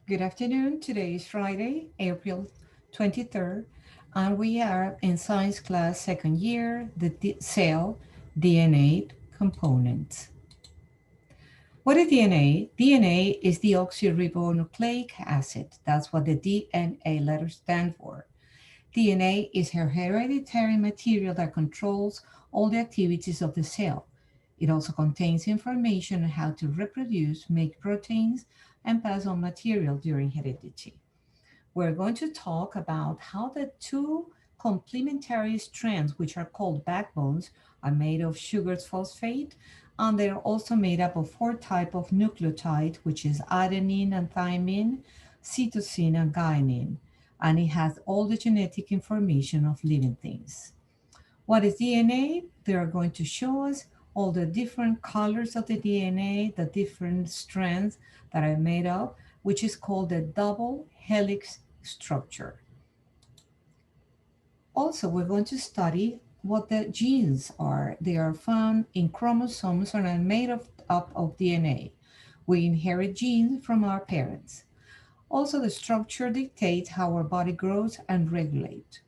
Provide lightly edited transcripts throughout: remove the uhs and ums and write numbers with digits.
Good afternoon. Today is Friday, April 23rd, and we are in science class second year, the cell DNA components. What is DNA? DNA is deoxyribonucleic acid. That's what the DNA letters stand for. DNA is a hereditary material that controls all the activities of the cell. It also contains information on how to reproduce, make proteins, and pass on material during heredity. We're going to talk about how the two complementary strands, which are called backbones, are made of sugars phosphate, and they're also made up of four types of nucleotide, which is adenine and thymine, cytosine and guanine, and it has all the genetic information of living things. What is DNA? They are going to show us all the different colors of the DNA, the different strands that are made of, which is called the double helix structure. Also, we're going to study what the genes are. They are found in chromosomes and are made up of DNA. We inherit genes from our parents. Also, the structure dictates how our body grows and regulates.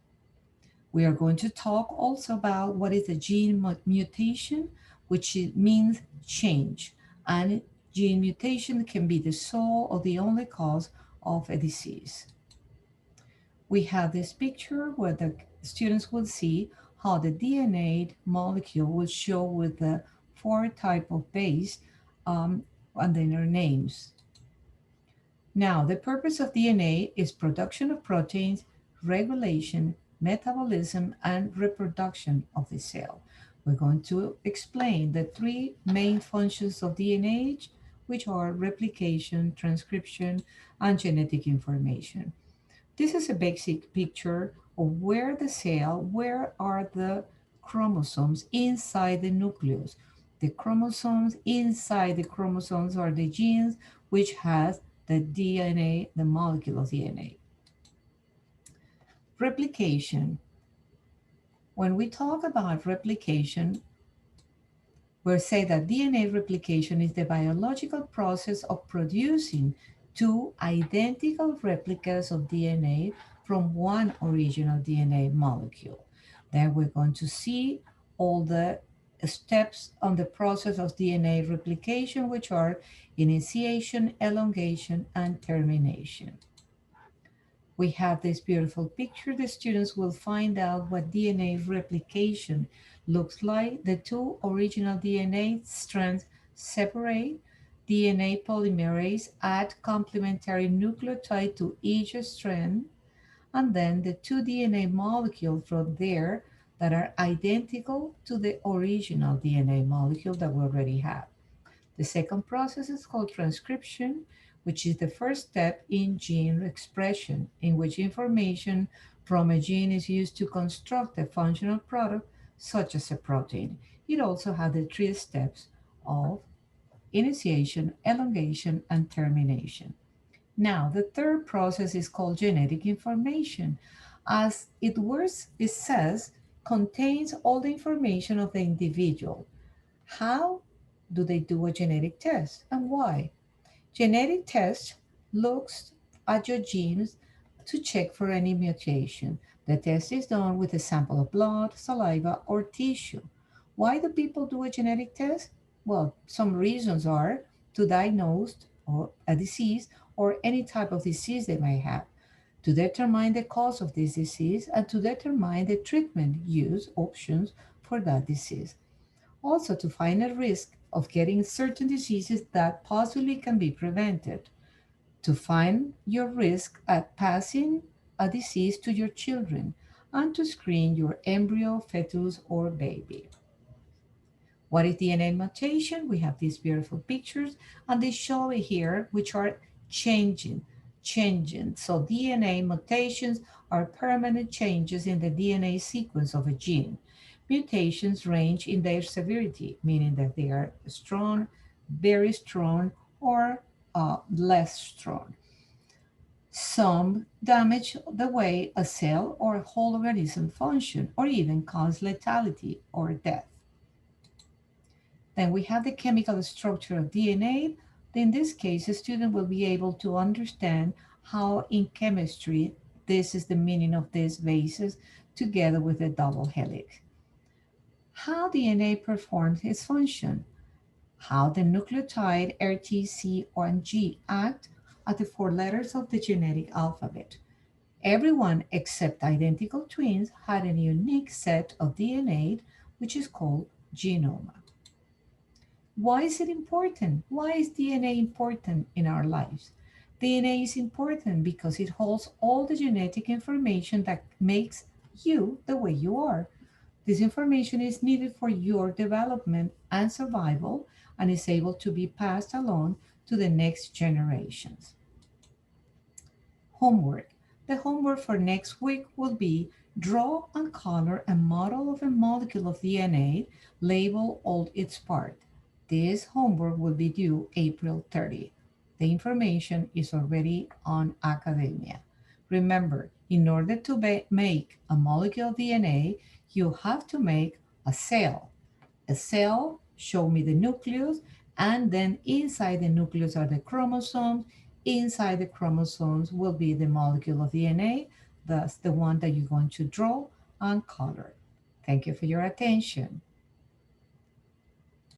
We are going to talk also about what is a gene mutation, which means change. And gene mutation can be the sole or the only cause of a disease. We have this picture where the students will see how the DNA molecule will show with the four type of base and then their names. Now, the purpose of DNA is production of proteins, regulation, metabolism, and reproduction of the cell. We're going to explain the three main functions of DNA, which are replication, transcription, and genetic information. This is a basic picture of where are the chromosomes inside the nucleus. The chromosomes inside the chromosomes are the genes which has the DNA, the molecule of DNA. Replication. When we talk about replication, we say that DNA replication is the biological process of producing two identical replicas of DNA from one original DNA molecule. Then we're going to see all the steps on the process of DNA replication, which are initiation, elongation, and termination. We have this beautiful picture. The students will find out what DNA replication looks like. The two original DNA strands separate. DNA polymerase add complementary nucleotide to each strand, and then the two DNA molecules from there that are identical to the original DNA molecule that we already have. The second process is called transcription, which is the first step in gene expression, in which information from a gene is used to construct a functional product, such as a protein. It also has the three steps of initiation, elongation, and termination. Now, the third process is called genetic information. As it says, contains all the information of the individual. How do they do a genetic test and why? Genetic test looks at your genes to check for any mutation. The test is done with a sample of blood, saliva, or tissue. Why do people do a genetic test? Well, some reasons are to diagnose or a disease or any type of disease they may have, to determine the cause of this disease, and to determine the treatment use options for that disease. Also, to find a risk of getting certain diseases that possibly can be prevented, to find your risk at passing a disease to your children, and to screen your embryo, fetus, or baby. What is DNA mutation? We have these beautiful pictures, and they show it here, which are changing. So DNA mutations are permanent changes in the DNA sequence of a gene. Mutations range in their severity, meaning that they are strong, very strong, or less strong. Some damage the way a cell or a whole organism function, or even cause lethality or death. Then we have the chemical structure of DNA. In this case, a student will be able to understand how in chemistry, this is the meaning of these bases together with the double helix. How DNA performs its function, how the nucleotide RTC1G act at the four letters of the genetic alphabet. Everyone except identical twins had a unique set of DNA, which is called genome. Why is it important? Why is DNA important in our lives? DNA is important because it holds all the genetic information that makes you the way you are. This information is needed for your development and survival and is able to be passed along to the next generations. Homework. The homework for next week will be draw and color a model of a molecule of DNA, label all its parts. This homework will be due April 30th. The information is already on academia. Remember, in order to make a molecule of DNA, you have to make a cell. A cell, show me the nucleus, and then inside the nucleus are the chromosomes. Inside the chromosomes will be the molecule of DNA, thus the one that you're going to draw and color. Thank you for your attention.